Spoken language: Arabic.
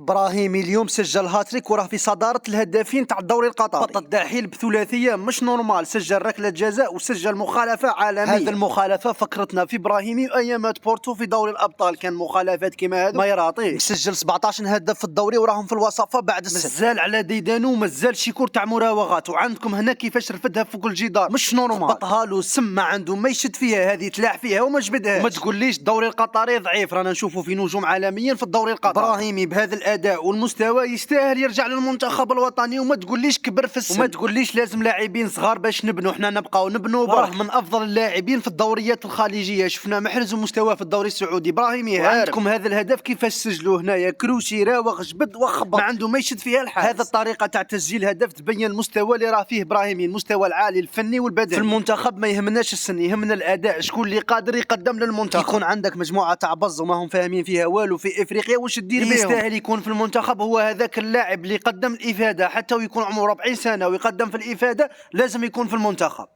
ابراهيمي اليوم سجل هاتريك وراه في صدارة الهدافين تاع الدوري القطري. بطل الداحيل بثلاثية مش نورمال، سجل ركلة جزاء وسجل مخالفة عالمية. هذه المخالفة فكرتنا في ابراهيمي ايامات بورتو في دوري الابطال، كان مخالفات كيما هذو ما يراطيش. سجل 17 هدف في الدوري وراهم في الوصفة بعد السن. مازال على ديدانو، مازال شيكور تاع مراوغات، وعندكم هنا كيفاش رفدها فوق الجدار مش نورمال. خبطها له سم ما عنده ما يشد فيها، هذه تلاح فيها وما جبدهاش. وما تقوليش الدوري القطري ضعيف، رانا نشوفوا في نجوم عالميين في الدوري القطري. ابراهيمي بهذا الاداء والمستوى يستاهل يرجع للمنتخب الوطني، وما تقوليش كبر في السن، وما تقوليش لازم لاعبين صغار باش نبنوا. احنا نبقاو نبنوا براه من افضل اللاعبين في الدوريات الخليجيه، شفنا محرز ومستوى في الدوري السعودي. ابراهيمي عندكم هذا الهدف كيفاش سجلوه هنايا، كروشي راوغ جبد وخبط، ما عنده ما يشد فيها الحارس. هذا الطريقه تاع تسجيل هدف تبين المستوى اللي راه فيه ابراهيمي، المستوى العالي الفني والبدني. في المنتخب ما يهمناش السن، يهمنا الاداء، شكون اللي قادر يقدم للمنتخب. يكون عندك مجموعه تاع بز وما هم فاهمين فيها والو في افريقيا، واش دير بيهم؟ يستاهل يكون في المنتخب، هو هذاك اللاعب اللي قدم الافاده، حتى ويكون عمره 40 سنه ويقدم في الافاده لازم يكون في المنتخب.